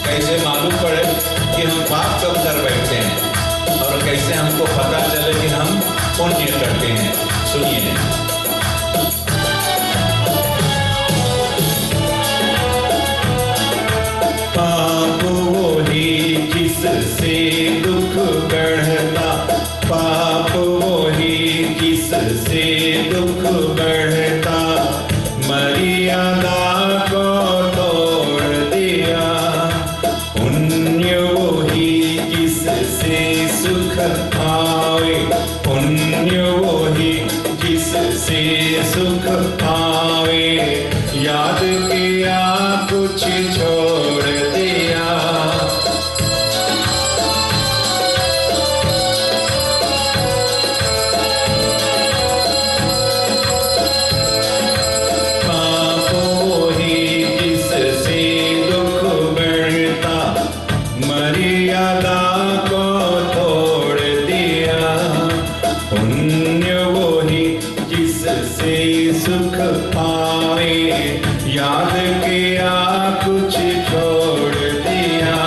कैसे मालूम पड़े कि हम पाप कब कर बैठते हैं और कैसे हमको पता चले कि हम पुण्य करते हैं। सुनिए। पाप वही जिससे दुख बढ़ता, पाप वही जिससे दुख बढ़ता, मर्यादा को तोड़ दिया। पुण्य वही जिससे सुख पावे, पुण्य वही जिससे सुख पावे, याद किया कुछ छोड़ दिया। पाप वही जिससे दुख बढ़ता, मर्यादा को तोड़ दिया। पुण्य वही जिससे सुख पावे, याद किया कुछ छोड़ दिया।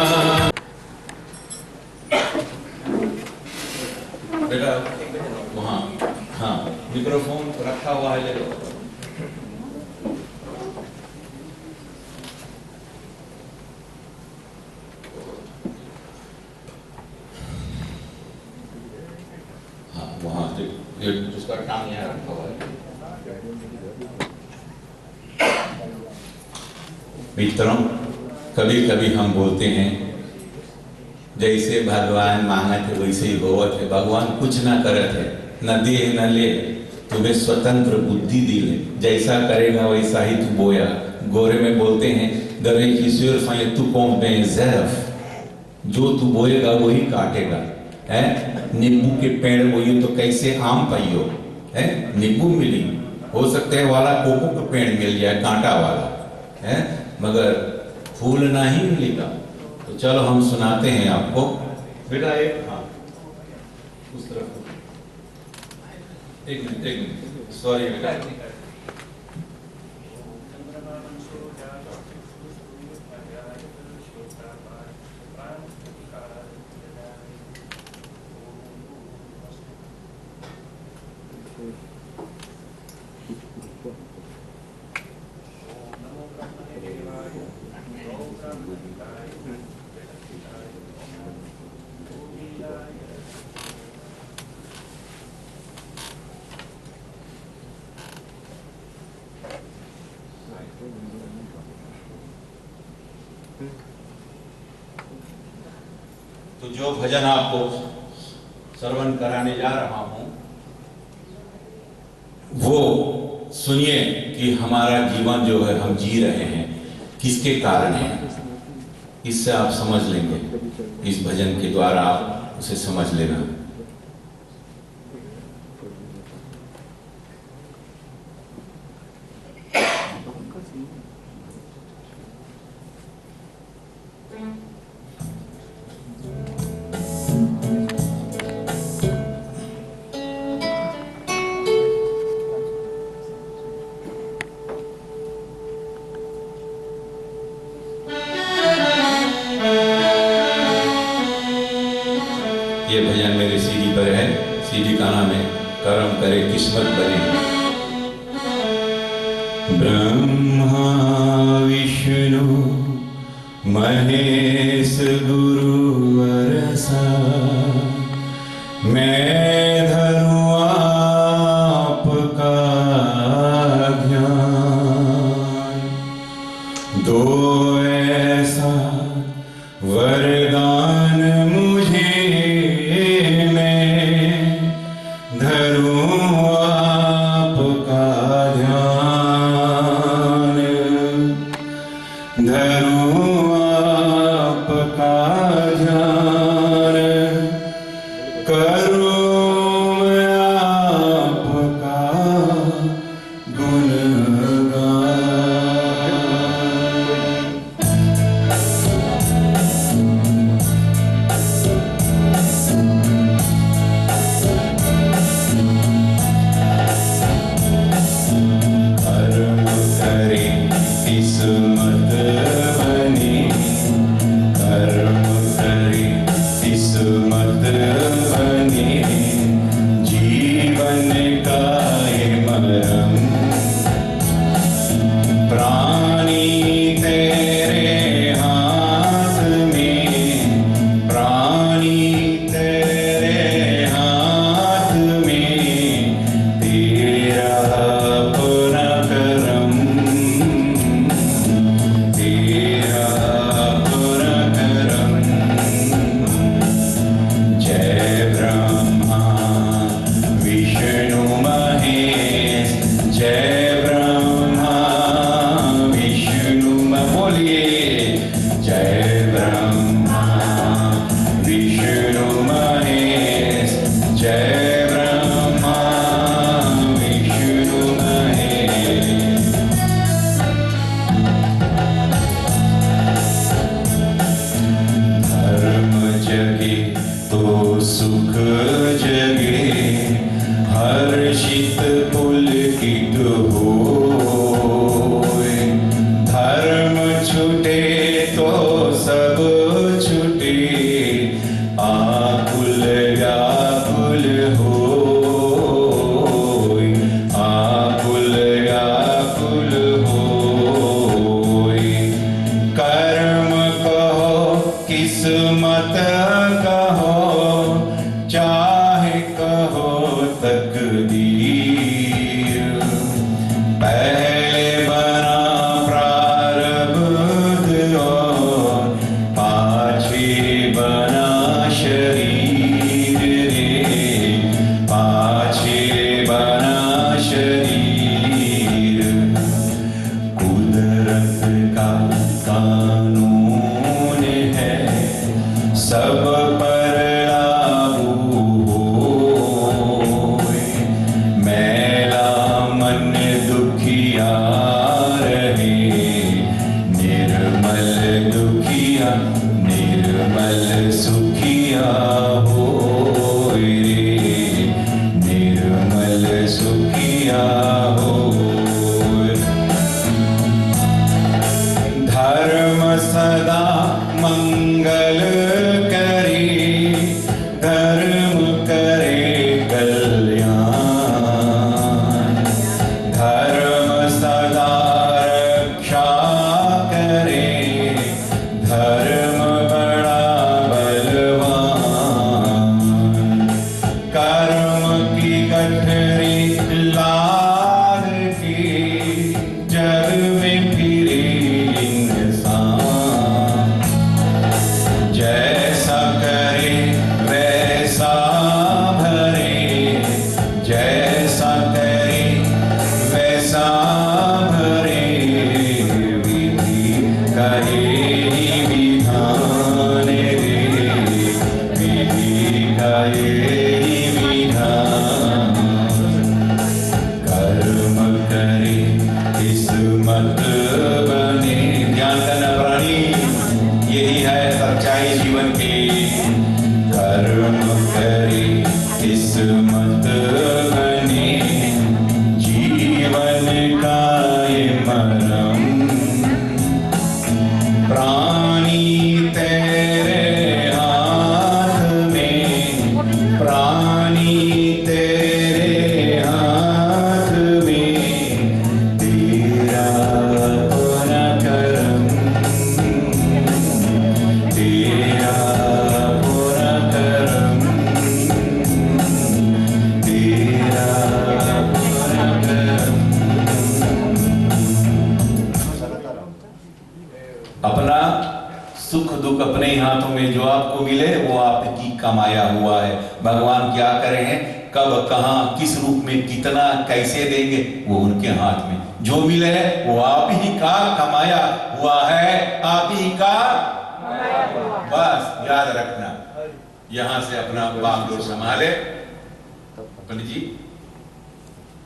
बेटा वहाँ, हाँ मिक्रोफोन रखा हुआ है, ले लो। हाँ वहाँ जिसका टांग यहाँ रखा हुआ है। मित्रों, कभी कभी हम बोलते हैं जैसे भगवान मांगत है वैसे ही होवत है। भगवान कुछ ना करत है, न दे न ले, तुम्हें स्वतंत्र बुद्धि दी है, जैसा करेगा वैसा ही तू बोया। गोरे में बोलते हैं दरे ईश्वर फाए तू कौन बेज़रफ, जो तू बोएगा वही काटेगा। है नींबू के पेड़ बोइयो तो कैसे आम पाइयो, है नींबू मिली, हो सकता है वाला कोको का पेड़ मिल जाए कांटा वाला, है मगर फूल ना ही मिलेगा। तो चलो हम सुनाते हैं आपको। बेटा एक, हाँ उस तरफ, एक मिनट सॉरी बेटा। तो जो भजन आपको श्रवण कराने जा रहा हूं वो सुनिए कि हमारा जीवन जो है हम जी रहे हैं किसके कारण है, इससे आप समझ लेंगे। इस भजन के द्वारा आप उसे समझ लेना। ये भजन मेरे सीडी पर है। सीडी का नाम है कर्म करे किस्मत बने। ब्रह्मा विष्णु महेश गुरु अरसा, मैं धरूं आपका ध्यान। दो ऐसा वरदान मुझे, धरूं आपका ध्यान, धरूं आपका ध्यान, करूं मैं आपका गुणगान। किस्मत बनी, जय ब्रह्मा विष्णु महेश, जय ब्रह्मा विष्णु महेश। धर्म जगे तो सुख जगे, हर्षित पुलकित होए। धर्म छूटे तो सब छूटे, आकुल व्याकुल होए, आकुल व्याकुल होए। कर्म कहो किस्मत कहो, चाहे कहो तकदीर। पहले बना प्रारब्ध और पाछे बना शरीर रे, पाछे बना शरीर। कुदरत का कानून है, सब पर लागू होए। मैला मन दुखिया रहे, निर्मल दुखिया निर्मल सुखिया होए रे, निर्मल सुखिया होए। धर्म सदा मंगल करे, धर्म करे कल्याण। धर्म सदा रक्षा करे, धर्म बड़ा बलवान। कर्म की गठरी लाद के, जग में फिरे इंसान। जैसा करे वैसा भरे, जैसा करे वैसा भरे। विधि करे विधान रे, विधि करे विधान। कर्म करे किस्मत बने। ध्यान करना प्राणी, यही है सच्चाई जीवन की। कर्म करे किस्मत बने, जीवन का ये मरम। प्राणी तेरे हाथ में, प्राणी तेरे हाथ में। तेरा पूरा करम, तेरा पूरा करम, तेरा पूरा करम। अपना सुख दुख अपने ही हाथों में, जो आपको मिले वो आपकी कमाया हुआ है। भगवान क्या करें हैं, कब कहां किस रूप में कितना कैसे देंगे, वो उनके हाथ में। जो मिले वो आप ही का कमाया हुआ है, आप ही का। बस याद रखना, यहां से अपना बागडोर संभाले। पंडित जी,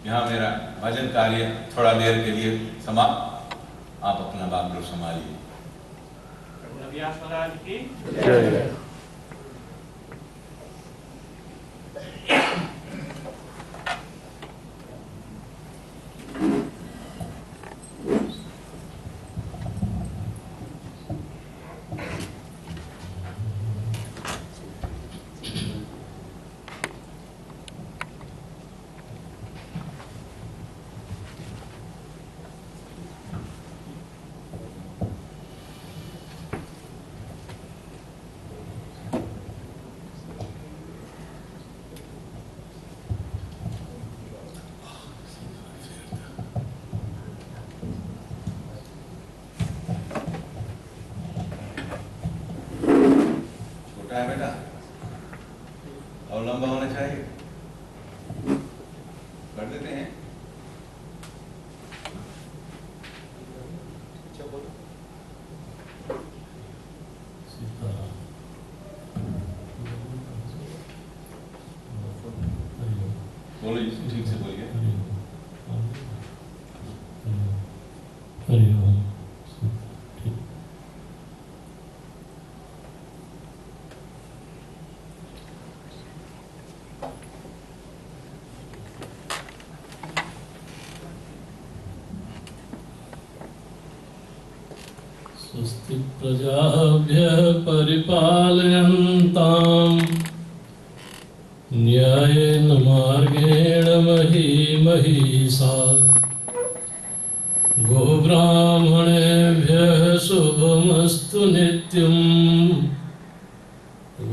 यहाँ मेरा भजन कार्य थोड़ा देर के लिए समाप्त, आप अपना बागडोर संभालिए। व्यास महाराज की जय। छोटा है बेटा और लंबा होना चाहिए, कर देते हैं। हरि ओम। स्वस्ति प्रजाभ्यः परिपालयन्ताम् न्यायेन मार्गेण महिषाः गोब्राह्मणेभ्यः शुभमस्तु नित्यम्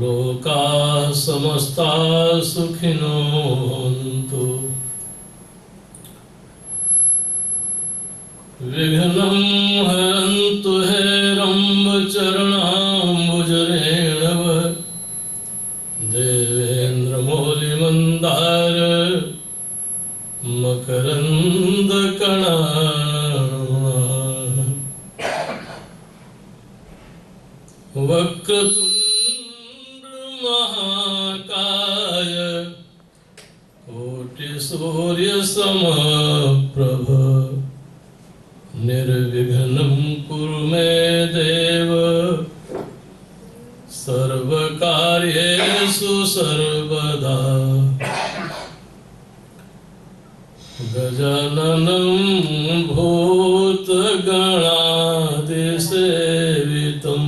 लोकाः समस्ताः सुखिनो भवन्तु। विघ्नं हरन्तु हेरम्बचरणाम्बुजरेणव देवेन्द्रमौलिमन्दार मकरन्दकणाः वक्रतुण्ड महाकाय कोटिसूर्यसमप्रभ निर्विघ्नं कुरु मे देव सर्वकार्येषु सर्वदा। गजाननं भूतगणादिसेवितं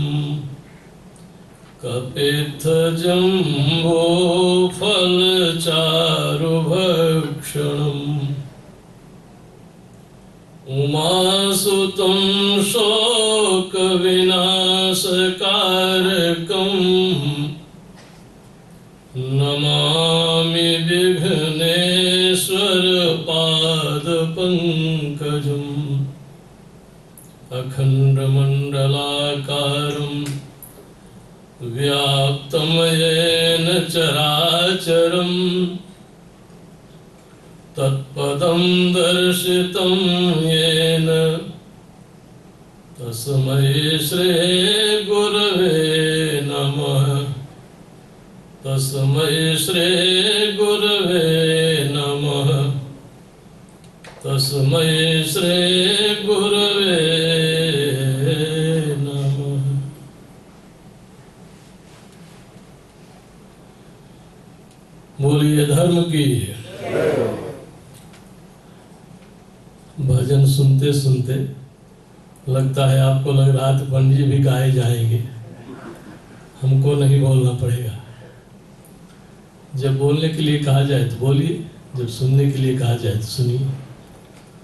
कपित्थजम्बोफलचारुभक्षणम् उमासुतं शोकविनाशकारकम् नमामि विघ्नेश्वर पादपङ्कजम्। अखण्डमण्डलाकारं व्याप्तं येन चराचरं तत्पदं दर्शितं येन तस्मै श्री गुरवे नमः। तस्मै श्री गुरवे नमः। तस्मै श्री गुरवे नमः। बोलिए धर्म की। भजन सुनते सुनते लगता है आपको लग रहा था पंडित जी भी गाए जाएंगे, हमको नहीं बोलना पड़ेगा। जब बोलने के लिए कहा जाए तो बोलिए, जब सुनने के लिए कहा जाए तो सुनिए।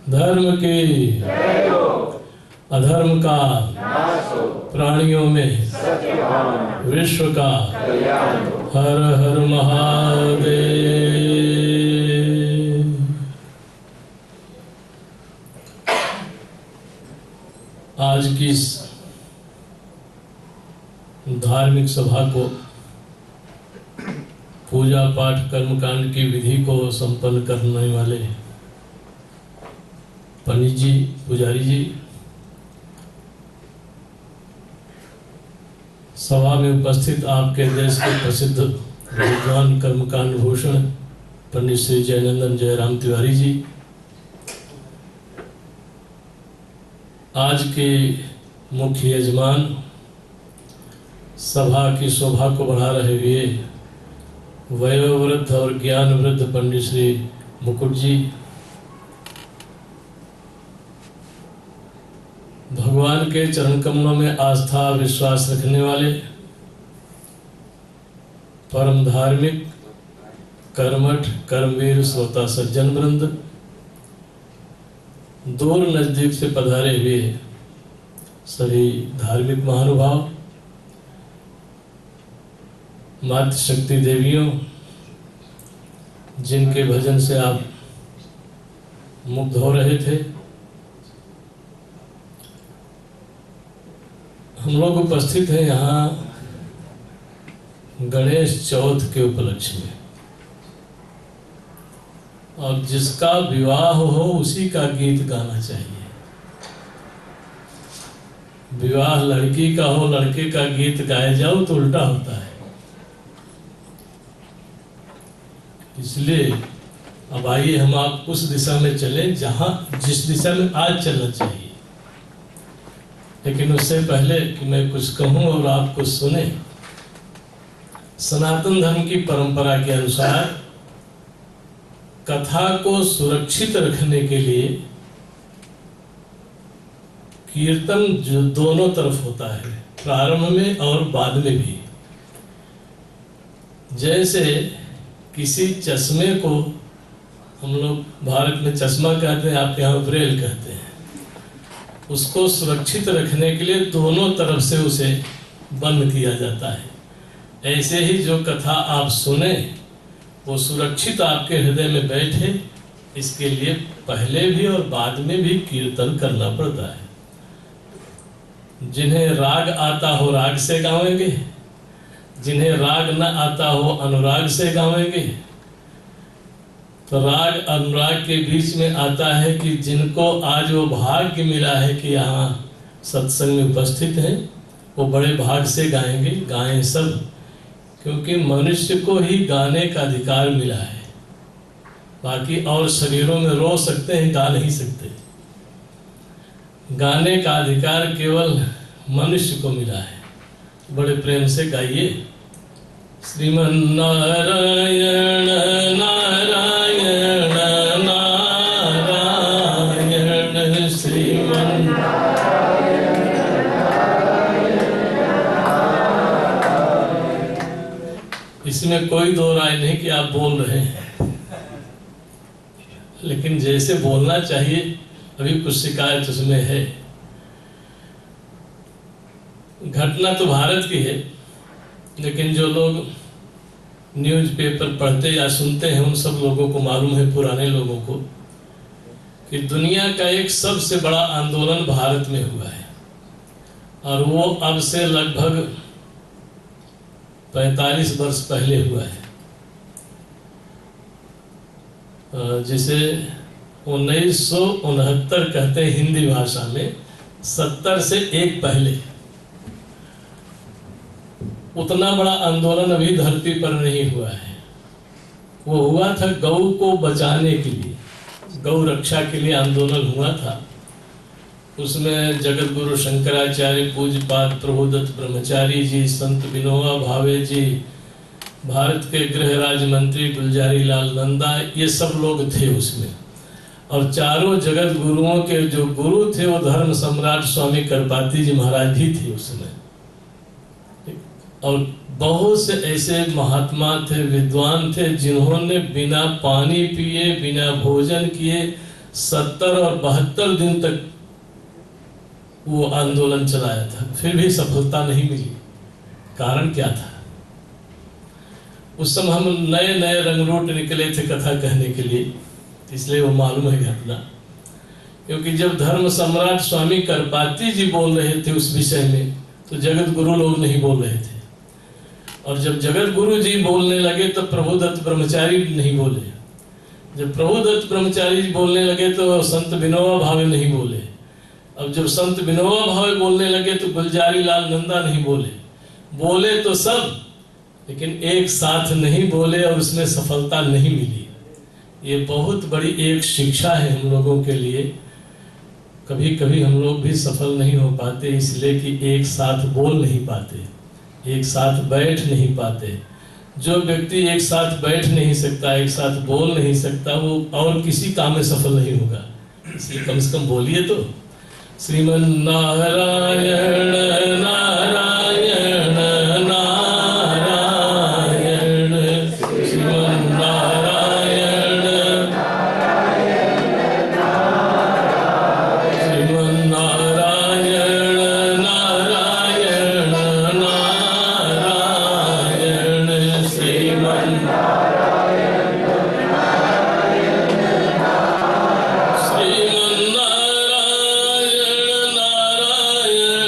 धर्म की अधर्म का प्राणियों में विश्व का हर हर महादेव। आज की इस धार्मिक सभा को पूजा पाठ कर्मकांड की विधि को संपन्न करने वाले पंडित जी, पुजारी जी, सभा में उपस्थित आपके देश के प्रसिद्ध विद्वान कर्मकांड भूषण पंडित श्री जयनंदन जयराम तिवारी जी, आज के मुख्य यजमान, सभा की शोभा को बढ़ा रहे हुए वयोवृद्ध और ज्ञान वृद्ध पंडित श्री मुकुट जी, भगवान के चरण कमलों में आस्था विश्वास रखने वाले परम धार्मिक कर्मठ कर्मवीर श्रोता सज्जन वृंद, दूर नजदीक से पधारे हुए सभी धार्मिक महानुभाव, मातृशक्ति देवियों, जिनके भजन से आप मुग्ध हो रहे थे, हम लोग उपस्थित हैं यहाँ गणेश चौथ के उपलक्ष्य में, और जिसका विवाह हो उसी का गीत गाना चाहिए। विवाह लड़की का हो, लड़के का गीत गाए जाओ तो उल्टा होता है। इसलिए अब आइए हम आप उस दिशा में चलें जहां जिस दिशा में आज चलना चाहिए। लेकिन उससे पहले कि मैं कुछ कहूं और आप कुछ सुने, सनातन धर्म की परंपरा के अनुसार कथा को सुरक्षित रखने के लिए कीर्तन जो दोनों तरफ होता है, प्रारंभ में और बाद में भी। जैसे किसी चश्मे को हम लोग भारत में चश्मा कहते हैं, आपके यहाँ ब्रेल कहते हैं, उसको सुरक्षित रखने के लिए दोनों तरफ से उसे बंद किया जाता है। ऐसे ही जो कथा आप सुने वो सुरक्षित आपके हृदय में बैठे, इसके लिए पहले भी और बाद में भी कीर्तन करना पड़ता है। जिन्हें राग आता हो राग से गावेंगे, जिन्हें राग न आता हो अनुराग से गावेंगे। तो राग अनुराग के बीच में आता है कि जिनको आज वो भाग्य मिला है कि यहाँ सत्संग में उपस्थित हैं, वो बड़े भाग से गाएंगे, गाएं सब, क्योंकि मनुष्य को ही गाने का अधिकार मिला है। बाकी और शरीरों में रो सकते हैं, गा नहीं सकते। गाने का अधिकार केवल मनुष्य को मिला है। बड़े प्रेम से गाइए, श्रीमन नारायण नारायण नारायण श्रीमन इसमें कोई दो राय नहीं कि आप बोल रहे हैं, लेकिन जैसे बोलना चाहिए अभी कुछ शिकायत उसमें है। घटना तो भारत की है, लेकिन जो लोग न्यूज़पेपर पढ़ते या सुनते हैं उन सब लोगों को मालूम है, पुराने लोगों को, कि दुनिया का एक सबसे बड़ा आंदोलन भारत में हुआ है। और वो अब से लगभग 45 वर्ष पहले हुआ है, जिसे 1969 कहते हैं हिंदी भाषा में। 70 से एक पहले उतना बड़ा आंदोलन अभी धरती पर नहीं हुआ है। वो हुआ था गौ को बचाने के लिए, गौ रक्षा के लिए आंदोलन हुआ था। उसमें जगत गुरु शंकराचार्य, पूज्यपाद प्रभुदत्त ब्रह्मचारी जी, संत विनोबा भावे जी, भारत के गृह राज्य मंत्री गुलजारी लाल नंदा, ये सब लोग थे उसमें। और चारों जगत गुरुओं के जो गुरु थे वो धर्म सम्राट स्वामी करपाती जी महाराज भी थे उसमें। और बहुत से ऐसे महात्मा थे, विद्वान थे, जिन्होंने बिना पानी पिए, बिना भोजन किए 70 और 72 दिन तक वो आंदोलन चलाया था, फिर भी सफलता नहीं मिली। कारण क्या था? उस समय हम नए नए रंगरूट निकले थे कथा कहने के लिए, इसलिए वो मालूम है घटना। क्योंकि जब धर्म सम्राट स्वामी करपाती जी बोल रहे थे उस विषय में, तो जगत गुरु लोग नहीं बोल रहे थे। और जब जगत गुरु जी बोलने लगे तो प्रभुदत्त ब्रह्मचारी नहीं बोले। जब प्रभुदत्त ब्रह्मचारी जी बोलने लगे तो संत विनोबा भावे नहीं बोले। अब जब संत विनोबा भावे बोलने लगे तो गुलजारी लाल नंदा नहीं बोले। बोले तो सब, लेकिन एक साथ नहीं बोले और उसमें सफलता नहीं मिली। ये बहुत बड़ी एक शिक्षा है हम लोगों के लिए। कभी कभी हम लोग भी सफल नहीं हो पाते, इसलिए कि एक साथ बोल नहीं पाते, एक साथ बैठ नहीं पाते। जो व्यक्ति एक साथ बैठ नहीं सकता, एक साथ बोल नहीं सकता, वो और किसी काम में सफल नहीं होगा। इसलिए कम से कम बोलिए तो, श्रीमन नारायण नारायण नारायण श्रीमन नारायण श्रीमन नारायण नारायण नारायण श्रीमन श्रीमन नारायण नारायण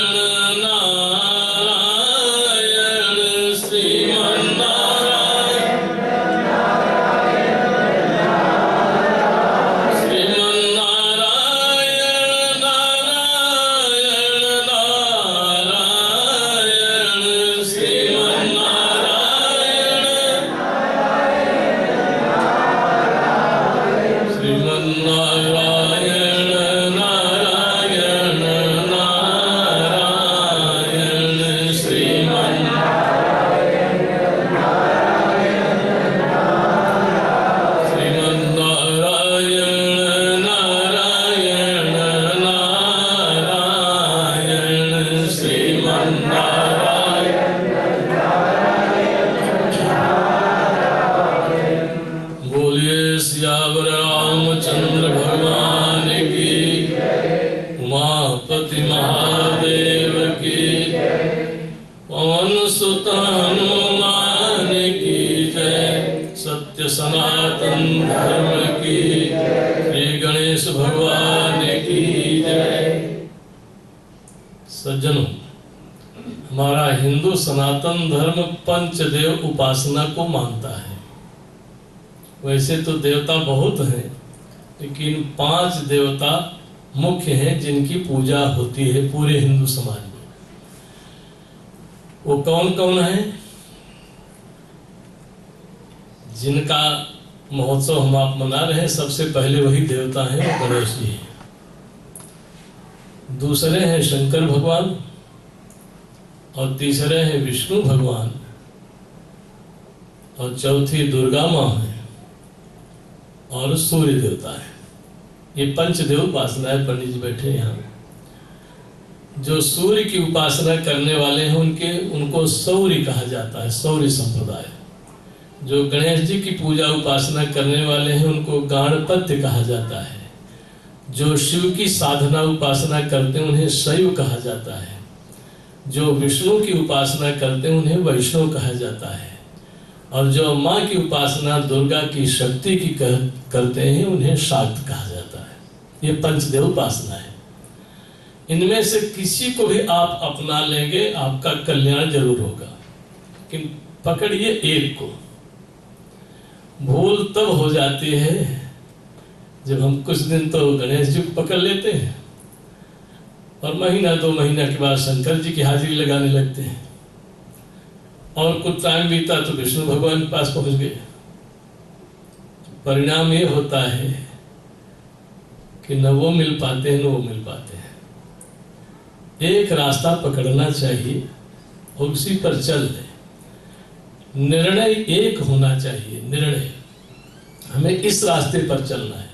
हमारा हिंदू सनातन धर्म पंचदेव उपासना को मानता है। वैसे तो देवता बहुत हैं, लेकिन 5 देवता मुख्य हैं जिनकी पूजा होती है पूरे हिंदू समाज में। वो कौन कौन है? जिनका महोत्सव हम आप मना रहे हैं, सबसे पहले वही देवता हैं, वो गणेश जी हैं। दूसरे हैं शंकर भगवान, और तीसरे हैं विष्णु भगवान, और चौथी दुर्गा माँ है, और सूर्य देवता है। ये पंचदेव उपासना है। पंडित जी बैठे यहाँ। जो सूर्य की उपासना करने वाले हैं उनको सौर्य कहा जाता है, सौर्य संप्रदाय। जो गणेश जी की पूजा उपासना करने वाले हैं उनको गणपत्य कहा जाता है। जो शिव की साधना उपासना करते हैं उन्हें शैव कहा जाता है। जो विष्णु की उपासना करते हैं उन्हें वैष्णव कहा जाता है। और जो माँ की उपासना दुर्गा की शक्ति की करते हैं उन्हें शाक्त कहा जाता है। ये पंचदेव उपासना है। इनमें से किसी को भी आप अपना लेंगे आपका कल्याण जरूर होगा, लेकिन पकड़िए एक को। भूल तब हो जाती है जब हम कुछ दिन तो गणेश जी को पकड़ लेते हैं और महीना 2 महीना के बाद शंकर जी की हाजिरी लगाने लगते हैं, और कुछ टाइम बीता तो विष्णु भगवान के पास पहुंच गए। परिणाम ये होता है कि न वो मिल पाते हैं न वो मिल पाते हैं। एक रास्ता पकड़ना चाहिए और उसी पर चल रहे। निर्णय एक होना चाहिए। निर्णय हमें इस रास्ते पर चलना है।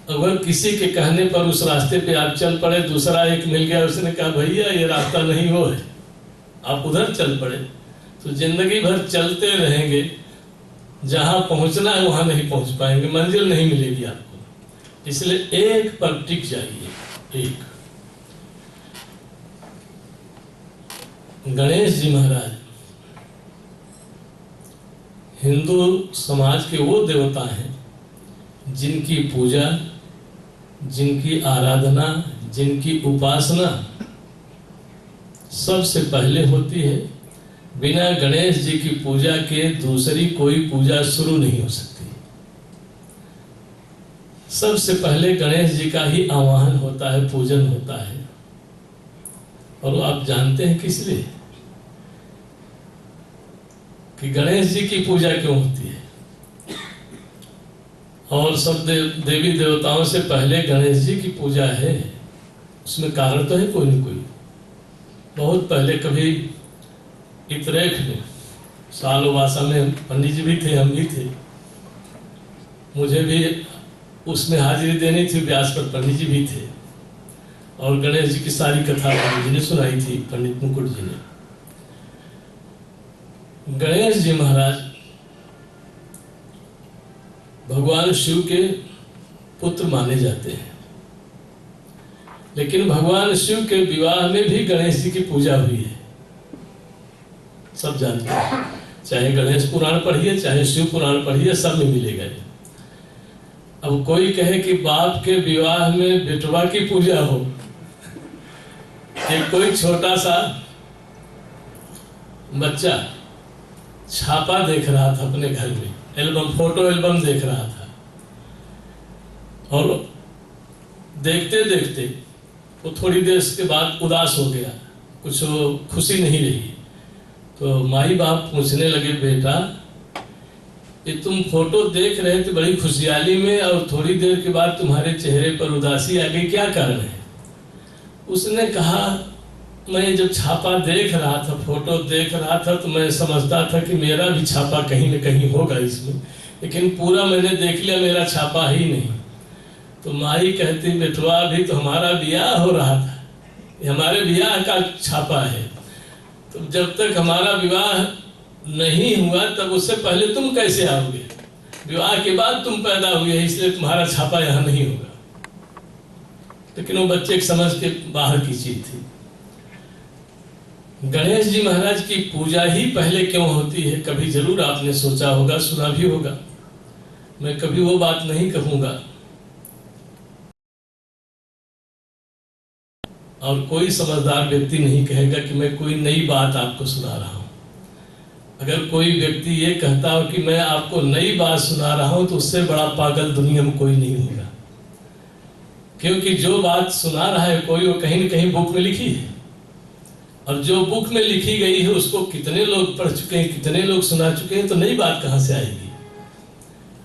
अगर किसी के कहने पर उस रास्ते पे आप चल पड़े, दूसरा एक मिल गया, उसने कहा भैया ये रास्ता नहीं वो है, आप उधर चल पड़े, तो जिंदगी भर चलते रहेंगे, जहां पहुंचना है वहां नहीं पहुंच पाएंगे, मंजिल नहीं मिलेगी आपको। इसलिए एक पर टिक जाइए। एक गणेश जी महाराज हिंदू समाज के वो देवता हैं जिनकी पूजा, जिनकी आराधना, जिनकी उपासना सबसे पहले होती है। बिना गणेश जी की पूजा के दूसरी कोई पूजा शुरू नहीं हो सकती। सबसे पहले गणेश जी का ही आवाहन होता है, पूजन होता है। और आप जानते हैं किस लिए कि गणेश जी की पूजा क्यों होती है? और सब देवी देवताओं से पहले गणेश जी की पूजा है। उसमें कारण तो है कोई न कोई। बहुत पहले कभी इतरेख में सालोवासा में पंडित जी भी थे, हम भी थे, मुझे भी उसमें हाजिरी देनी थी। व्यास पर पंडित जी भी थे और गणेश जी की सारी कथा पंडित जी ने सुनाई थी, पंडित मुकुट जी ने। गणेश जी महाराज भगवान शिव के पुत्र माने जाते हैं, लेकिन भगवान शिव के विवाह में भी गणेश जी की पूजा हुई है। सब जानते हैं, चाहे गणेश पुराण पढ़िए चाहे शिव पुराण पढ़िए, सब में मिलेगा। अब कोई कहे कि बाप के विवाह में बेटवा की पूजा हो, एक कोई छोटा सा बच्चा छापा देख रहा था अपने घर में, एल्बम, फोटो एल्बम देख रहा था, और देखते देखते वो थोड़ी देर के बाद उदास हो गया, कुछ खुशी नहीं रही। तो माई बाप पूछने लगे, बेटा ये तुम फोटो देख रहे थे बड़ी खुशहाली में और थोड़ी देर के बाद तुम्हारे चेहरे पर उदासी आ गई, क्या कारण है? उसने कहा, मैं जब छापा देख रहा था, फोटो देख रहा था, तो मैं समझता था कि मेरा भी छापा कहीं न कहीं होगा इसमें, लेकिन पूरा मैंने देख लिया मेरा छापा ही नहीं। तो माई कहती, बेटवा अभी तो हमारा ब्याह हो रहा था, ये हमारे ब्याह का छापा है। तो जब तक हमारा विवाह नहीं हुआ तब उससे पहले तुम कैसे आओगे? विवाह के बाद तुम पैदा हुए, इसलिए तुम्हारा छापा यहाँ नहीं होगा। लेकिन वो बच्चे की समझ के बाहर की चीज थी। गणेश जी महाराज की पूजा ही पहले क्यों होती है, कभी जरूर आपने सोचा होगा, सुना भी होगा। मैं कभी वो बात नहीं कहूंगा। और कोई समझदार व्यक्ति नहीं कहेगा कि मैं कोई नई बात आपको सुना रहा हूँ। अगर कोई व्यक्ति ये कहता हो कि मैं आपको नई बात सुना रहा हूँ तो उससे बड़ा पागल दुनिया में कोई नहीं होगा, क्योंकि जो बात सुना रहा है कोई, वो कहीं न कहीं बुक में लिखी है, और जो बुक में लिखी गई है उसको कितने लोग पढ़ चुके हैं, कितने लोग सुना चुके हैं, तो नई बात कहाँ से आएगी।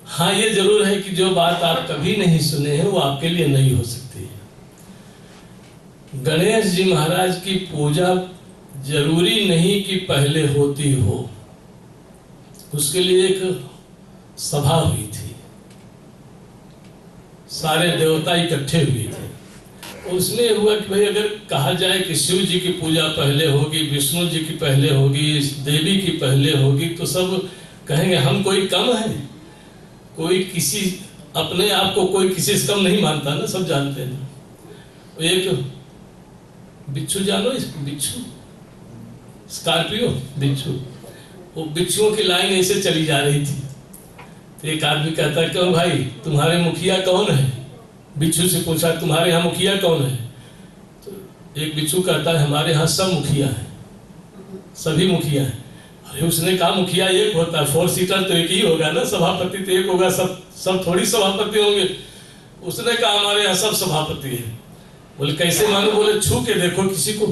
हाँ, ये जरूर है कि जो बात आप कभी नहीं सुने हैं वो आपके लिए नई हो सकती है। गणेश जी महाराज की पूजा जरूरी नहीं कि पहले होती हो, उसके लिए एक सभा हुई थी, सारे देवता इकट्ठे हुए थे। उसमें हुआ कि भाई अगर कहा जाए कि शिव जी की पूजा पहले होगी, विष्णु जी की पहले होगी, देवी की पहले होगी, तो सब कहेंगे हम कोई कम है। कोई किसी अपने आप को कोई किसी से कम नहीं मानता ना, सब जानते हैं। एक बिच्छू, जानो इसको, बिच्छू, स्कॉर्पियो बिच्छू, वो बिच्छुओं की लाइन ऐसे चली जा रही थी। तो एक आदमी कहता है क्यों भाई तुम्हारे मुखिया कौन है? बिच्छू से पूछा तुम्हारे यहाँ मुखिया कौन है? तो एक बिच्छू कहता है हमारे यहाँ सब मुखिया है, सभी मुखिया है। अरे उसने कहा मुखिया एक होता है, 4 सीटर तो एक ही होगा ना, सभापति तो एक होगा, सब थोड़ी सभापति होंगे। उसने कहा हमारे यहाँ सब सभापति है। बोले कैसे मानो? बोले छू के देखो किसी को,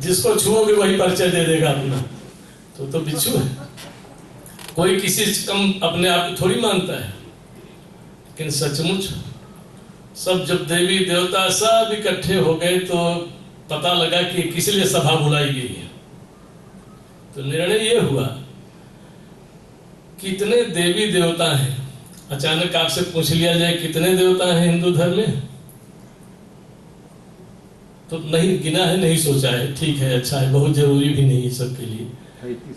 जिसको छुओगे वही परिचय दे देगा अपना। तो बिच्छू है, कोई किसी से कम अपने आप को थोड़ी मानता है। लेकिन सचमुच सब जब देवी देवता सब इकट्ठे हो गए तो पता लगा कि किस लिए सभा बुलाई गई है। तो निर्णय ये हुआ कितने देवी देवता हैं। अचानक आपसे पूछ लिया जाए कितने देवता हैं हिंदू धर्म में, तो नहीं गिना है, नहीं सोचा है। ठीक है, अच्छा है, बहुत जरूरी भी नहीं है सबके लिए,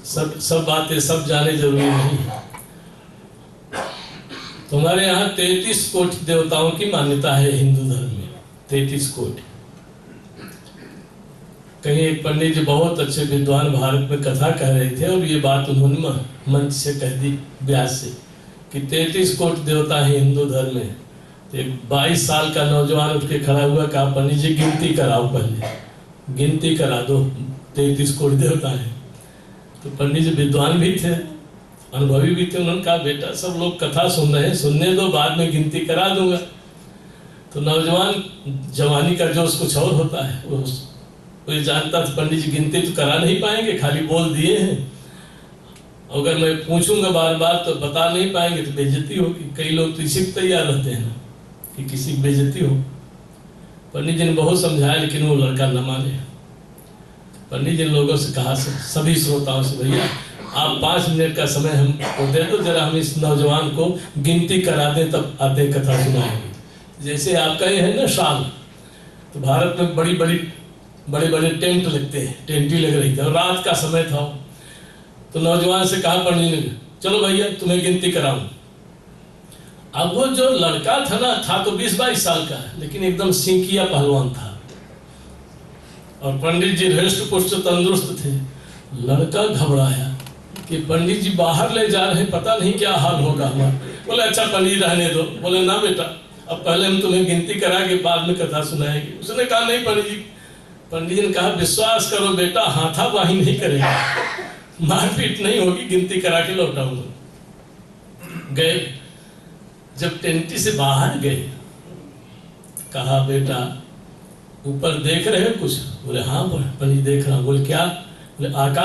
सब बातें सब जाने जरूरी नहीं है। तुम्हारे यहाँ 33 कोटि देवताओं की मान्यता है हिंदू धर्म में, 33 कोटि। कहीं एक पंडित जी बहुत अच्छे विद्वान भारत में कथा कह रहे थे और ये बात उन्होंने मंच से कह दी व्यास से कि 33 कोटि देवता है हिंदू धर्म में। तो एक 22 साल का नौजवान उठ के खड़ा हुआ, कहा पंडित जी गिनती कराओ, पहले गिनती करा दो, 33 कोटि देवता है। तो पंडित जी विद्वान भी थे, अनुभवी भी थे, उन्होंने कहा बेटा सब लोग कथा सुन रहे हैं, सुनने दो, बाद में गिनती करा दूंगा। तो नौजवान जवानी का जोश कुछ और होता है, वो ये जानता था पंडित जी गिनती तो करा नहीं पाएंगे, खाली बोल दिए हैं, अगर मैं पूछूंगा बार बार तो बता नहीं पाएंगे तो बेइज्जती होगी। कई लोग तो इसी को तैयार रहते हैं कि किसी की बेइज्जती हो। पंडित जी ने बहुत समझाया लेकिन वो लड़का न माने। पंडित जी ने लोगों से कहा, सभी श्रोताओं से, भैया आप 5 मिनट का समय हमको दे दो, जरा हम इस नौजवान को गिनती करा दें, तब आते कथा सुनाएंगे। जैसे आपका ये है ना शाल, तो भारत में बड़े बड़े टेंट लगते हैं, टेंटी लग रही थी और रात का समय था। तो नौजवान से कहा पंडित ने, चलो भैया तुम्हें गिनती कराऊं। अब वो जो लड़का था ना, था तो 20-22 साल का, लेकिन एकदम सिंकिया पहलवान था और पंडित जी हृष्ट पुष्ट तंदुरुस्त थे। लड़का घबराया कि पंडित जी बाहर ले जा रहे हैं, पता नहीं क्या हाल होगा हमारा। बोले अच्छा पंडित रहने दो। बोले ना बेटा, अब पहले हम तुम्हें गिनती करा के बाद में कथा सुनाएंगे। उसने कहा नहीं पंडित जी। पंडित जी ने कहा विश्वास करो बेटा, हाथापाई नहीं करेगा, मारपीट नहीं होगी, गिनती करा के लौटाऊंगा। गए, जब टेंटी से बाहर गए, कहा बेटा ऊपर देख रहे हो कुछ? बोले हाँ पंडित देख रहा हूँ। बोले क्या? बोले आकाश